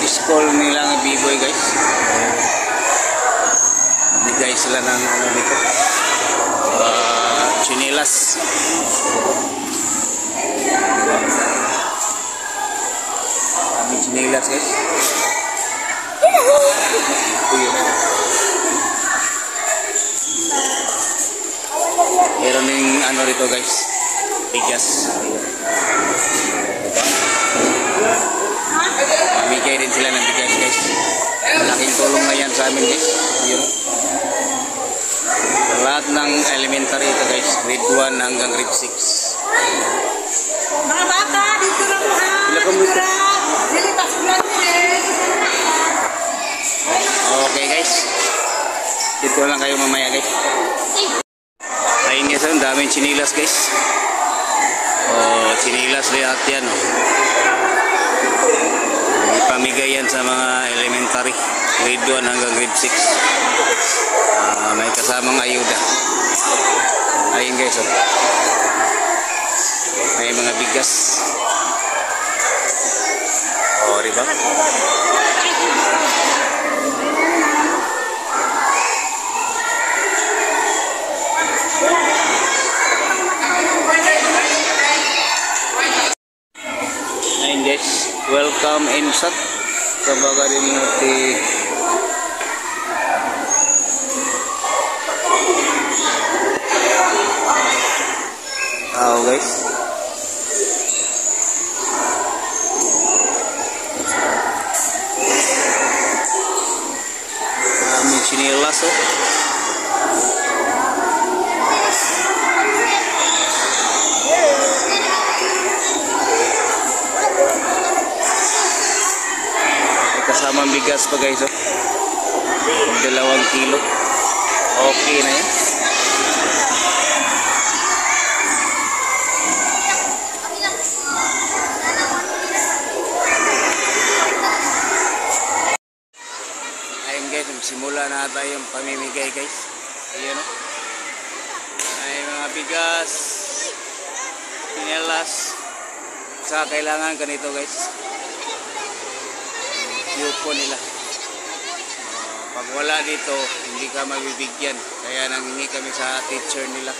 school nilang B-boy guys. Bigay sila ng ano dito, chinilas. Kami chinilas guys. Meron ding ano dito guys, bigas. Mamigay din sila ng bigas guys. Malaking tulong na yan sa amin guys. Yun. Lahat ng elementary ito guys, grade 1 hanggang grade 6. Mga bata, dito na po ha. Okay guys, dito lang kayo mamaya guys. Ayun guys, ang daming chinilas guys. Oh, chinilas lahat yan. Oh. Ipamigay yan sa mga elementary, grade 1 hanggang grade 6. May kasamang ayuda. Ayun guys, oh. May mga bigas. Oh, diba? Ayun guys, welcome insat sa bagarin natin. Oh guys, kami chinilas oh. Kasamang bigas pa guys oh. 2 kilo. Okay na yan. Ayun guys, simula na tayong pamimigay guys. Ayun oh. Ay mga bigas, pinelas. Sa kailangan ganito guys. Yupo nila. Pag wala dito, hindi ka mabibigyan. Kaya nanghingi kami sa teacher nila.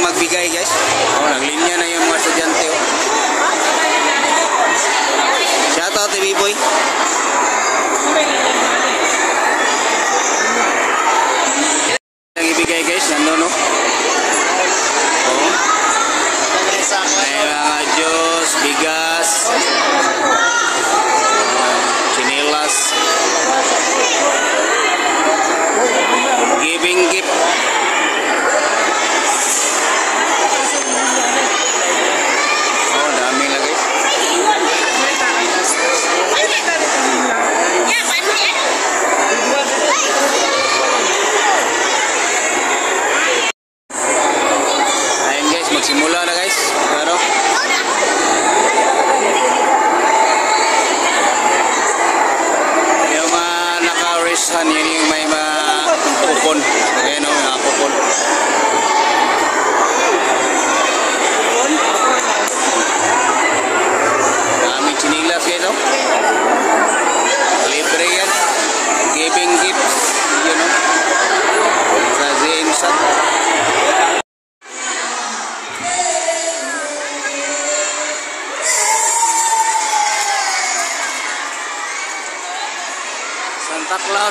Magbigay guys. Oh, naglinya na yung mga estudyante oh. Shout out TV boy. Yang ibigay guys, nandun oh. Oh. May mga juice, bigas, chinilas, giving gift.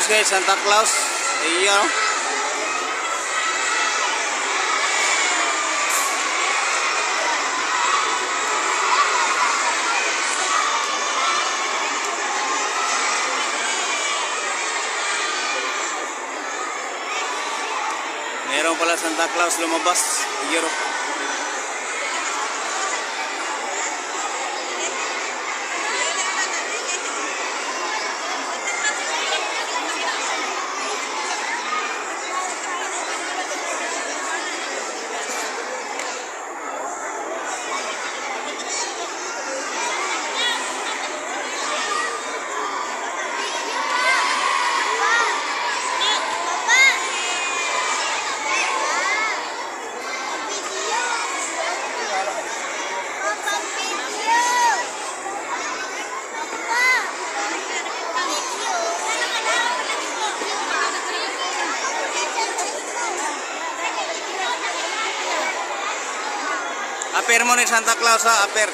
Claus guys, Santa Claus. Ayan. Meron pala Santa Claus lumabas. Ayan. Aper mo ni Santa Claus ha, aper.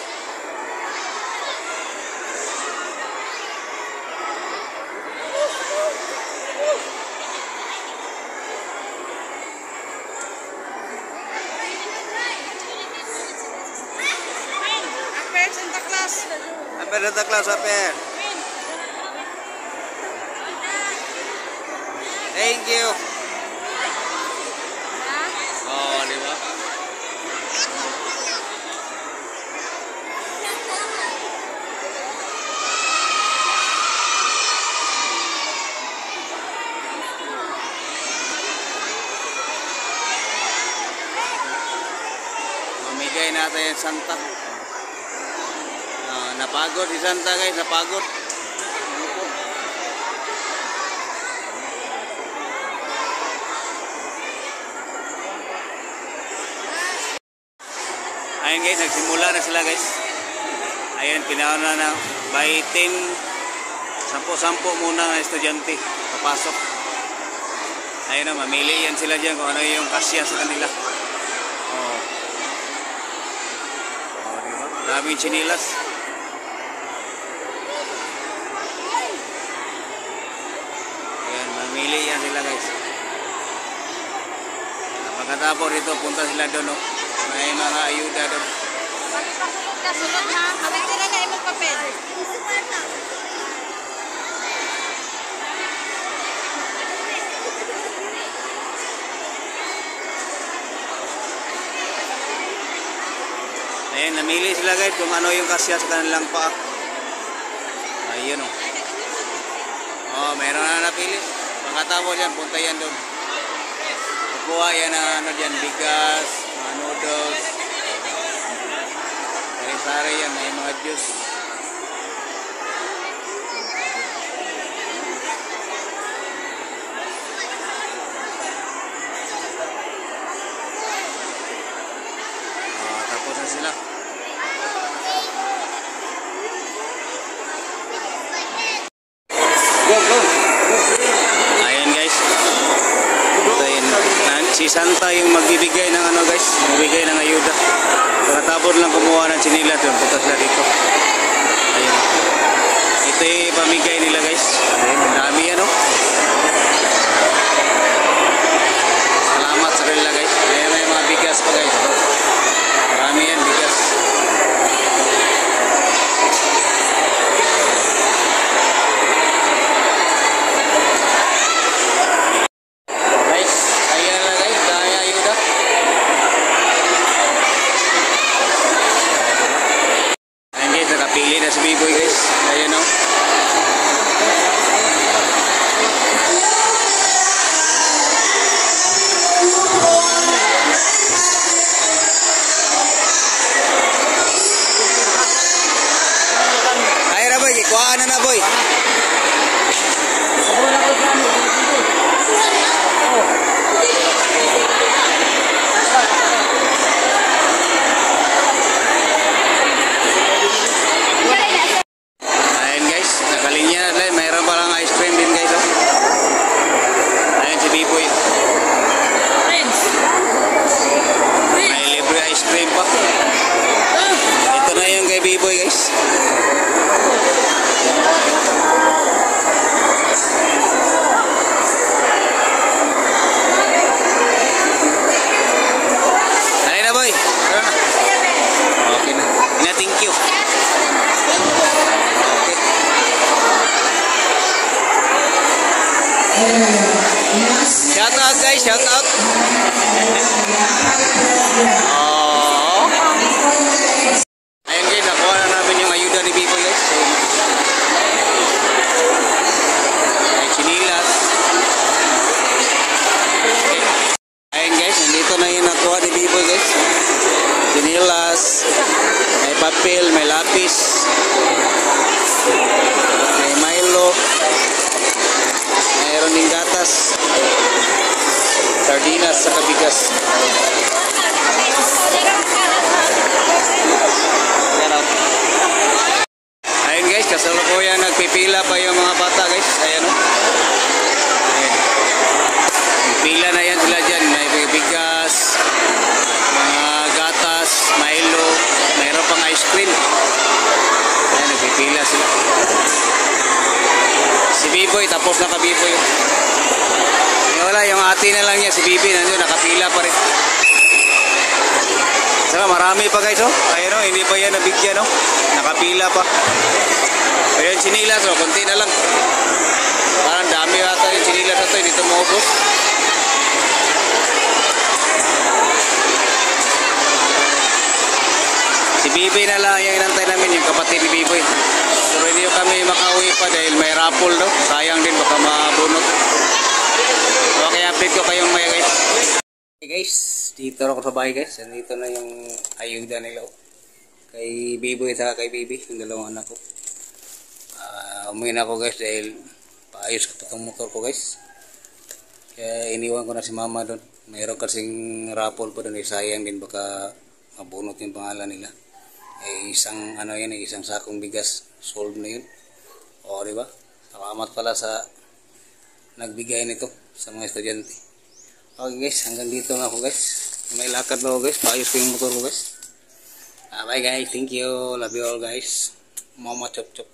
Aper Santa Claus. Aper Santa Claus, aper. Thank you. Oh, di ba? Mamigay natin yung Santa. Napagod si Santa guys, napagod. Ayun guys, nagsimula na sila guys. Ayun, pinauna na by 10, 10 muna na estudyante papasok. Ayun na, mamili yan sila dyan kung ano yung kasya sa kanila. Oh, diba? Daming chinilas. Ayun, mamili yan sila guys. Pagkatapos rito, punta sila doon. Oh. May mga ayuda doon. Pagpasunod ka, sunod ha. Hawak nila na imong papel. Ayun, namili sila guys kung ano yung kasya sa kanilang paa. Ayun oh. Oh, meron na napili. Pagkatapos yan, punta yan doon. Kukuha yan ng ano dyan, bigas, mga noodles. Sari-sari yan, may mga juice. Tapos na sila. Ayan guys. Si Santa yung magbibigay ng ano guys, magbibigay ng ayuda. Pagkatapos lang kumuha ng chinilas doon, punta sila dito. Ayun. Ito yung pamigay nila guys. Ayun, ang dami yan oh. Salamat sa kanila guys. Ayun, may mga bigas pa guys. Marami yan, bigas. Guys, ayan na guys, dahil ayuda. Ayan guys, nakapili na si B-Boy guys. Ayan o. Ayan na boy, kuhaan na na boy. Ayan guys, nakalinya na lang. Mayroon palang ice cream din guys oh. Ayan si B-Boy. May libre ice cream pa. Ito na yung kay B-Boy guys. Shout out guys, shout out. Oh. Ayun guys, nakuha na namin yung ayuda ni Biboy guys. So, ay chinilas. Okay. Ayun guys, nandito na yung nakuha ni Biboy guys. Chinilas, may papel, may lapis, may Milo, mayroon ding gatas, sardinas sa kabigas. Ayun guys, kasalukuyan nagpipila pa yung mga bata guys. Ayan o. Ayan. Pila na yan sila dyan. May bigas, mga gatas, Milo, mayroon pang ice cream. Ayan, nagpipila sila. Si Biboy, tapos na ka Biboy. Wala, yung ate na lang niya, si Bibi, nandun, nakapila pa rin. Saka marami pa guys, oh. Ayun, oh, hindi pa yan nabigyan, oh. Nakapila pa. Ayun, chinilas, oh, konti na lang. Parang dami ata yung chinilas na ito, hindi ito maubos. Si Bibi na lang yung inantay namin, yung kapatid ni Biboy. Pero hindi kami makauwi pa dahil may raffle, no? Sayang din, baka mabunot. Okay, update ko kayong maya guys. Okay guys, dito ako sa bahay guys. Dito na yung ayuda nila. Kay Biboy at kay Bibi, yung dalawang anak ko. Umuwi na ako guys dahil paayos ko itong motor ko guys. Kaya iniwan ko na si mama doon. Mayroon kasing raffle pa doon. Sayang din baka mabunot yung pangalan nila. Isang ano yan, isang sakong bigas. Solve na yun. O diba? Salamat pala sa nagbigay nito sa mga estudyante. Okay guys, hanggang dito na ako guys. May lakad na ako guys. Paayos ko yung motor ko guys. Bye guys, thank you. Love you all guys. Mama chop chop.